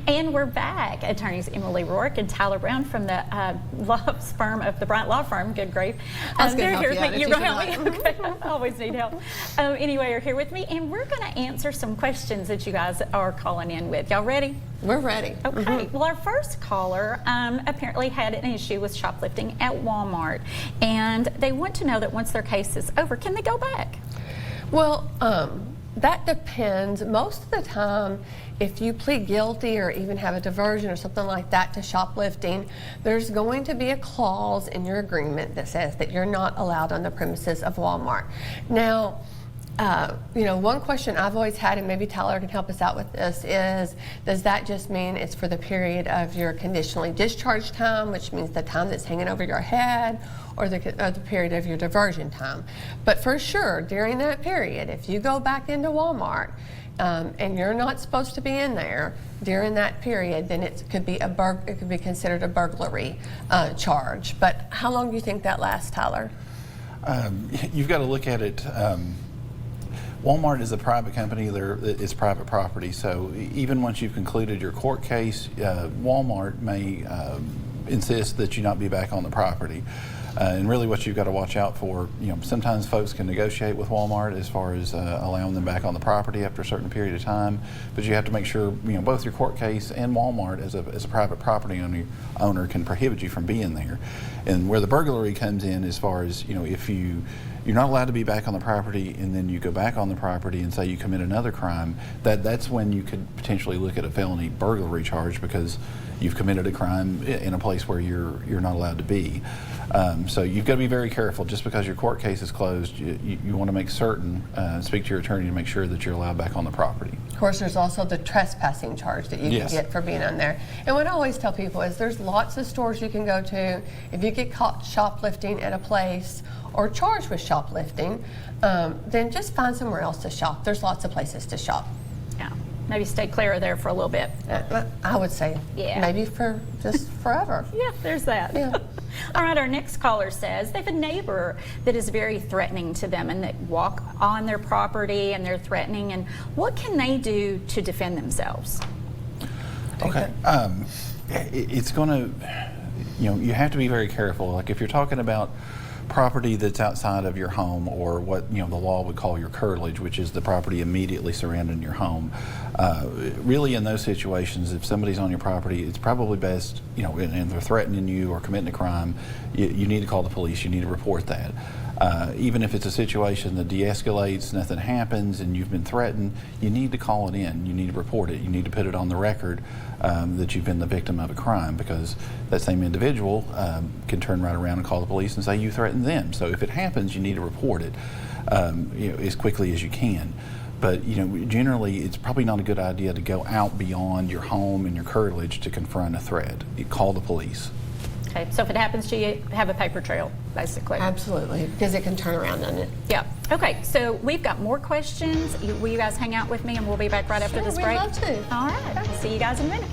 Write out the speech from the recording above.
And we're back. Attorneys Emily Roark and Tyler Brown from the law firm of the Bryant Law Firm. Good grief. They're here with me. You're going to help me? Okay. I always need help. Anyway, you're here with me, and we're going to answer some questions that you guys are calling in with. Y'all ready? We're ready. Okay. Well, our first caller apparently had an issue with shoplifting at Walmart, and they want to know that once their case is over, can they go back? Well, that depends. Most of the time, if you plead guilty or even have a diversion or something like that to shoplifting, there's going to be a clause in your agreement that says that you're not allowed on the premises of Walmart. Now, you know, one question I've always had, and maybe Tyler can help us out with this, is does that just mean it's for the period of your conditionally discharged time, which means the time that's hanging over your head, or the period of your diversion time? But for sure, during that period, if you go back into Walmart and you're not supposed to be in there during that period, then it could be considered a burglary charge. But how long do you think that lasts, Tyler? You've got to look at it. Walmart is a private company. It's private property. So even once you've concluded your court case, Walmart may insist that you not be back on the property. And really what you've got to watch out for, you know, sometimes folks can negotiate with Walmart as far as allowing them back on the property after a certain period of time, but you have to make sure, you know, both your court case and Walmart as a private property owner can prohibit you from being there. And where the burglary comes in, as far as, you know, if you're not allowed to be back on the property and then you go back on the property and say you commit another crime, that's when you could potentially look at a felony burglary charge, because you've committed a crime in a place where you're not allowed to be. So you've got to be very careful. Just because your court case is closed, you want to make certain, speak to your attorney to make sure that you're allowed back on the property. Of course, there's also the trespassing charge that you can get for being on there. And what I always tell people is there's lots of stores you can go to. If you get caught shoplifting at a place or charged with shoplifting, then just find somewhere else to shop. There's lots of places to shop. Yeah. Maybe stay clear of there for a little bit. I would say maybe for just forever. Yeah, there's that. Yeah. All right, our next caller says they have a neighbor that is very threatening to them and that walk on their property and they're threatening, and what can they do to defend themselves? Okay. It's going to, you know, you have to be very careful. Like if you're talking about property that's outside of your home, or what, you know, the law would call your curtilage, which is the property immediately surrounding your home. Really in those situations, if somebody's on your property, it's probably best, you know, and they're threatening you or committing a crime, you need to call the police, you need to report that. Even if it's a situation that de-escalates, nothing happens, and you've been threatened, you need to call it in. You need to report it. You need to put it on the record that you've been the victim of a crime, because that same individual can turn right around and call the police and say you threatened them. So if it happens, you need to report it you know, as quickly as you can. But you know, generally, it's probably not a good idea to go out beyond your home and your curtilage to confront a threat. You call the police. Okay, so if it happens to you, have a paper trail, basically. Absolutely, because it can turn around, doesn't it? Yeah. Okay, so we've got more questions. Will you guys hang out with me, and we'll be back right after this break? We'd love to. All right. See you guys in a minute.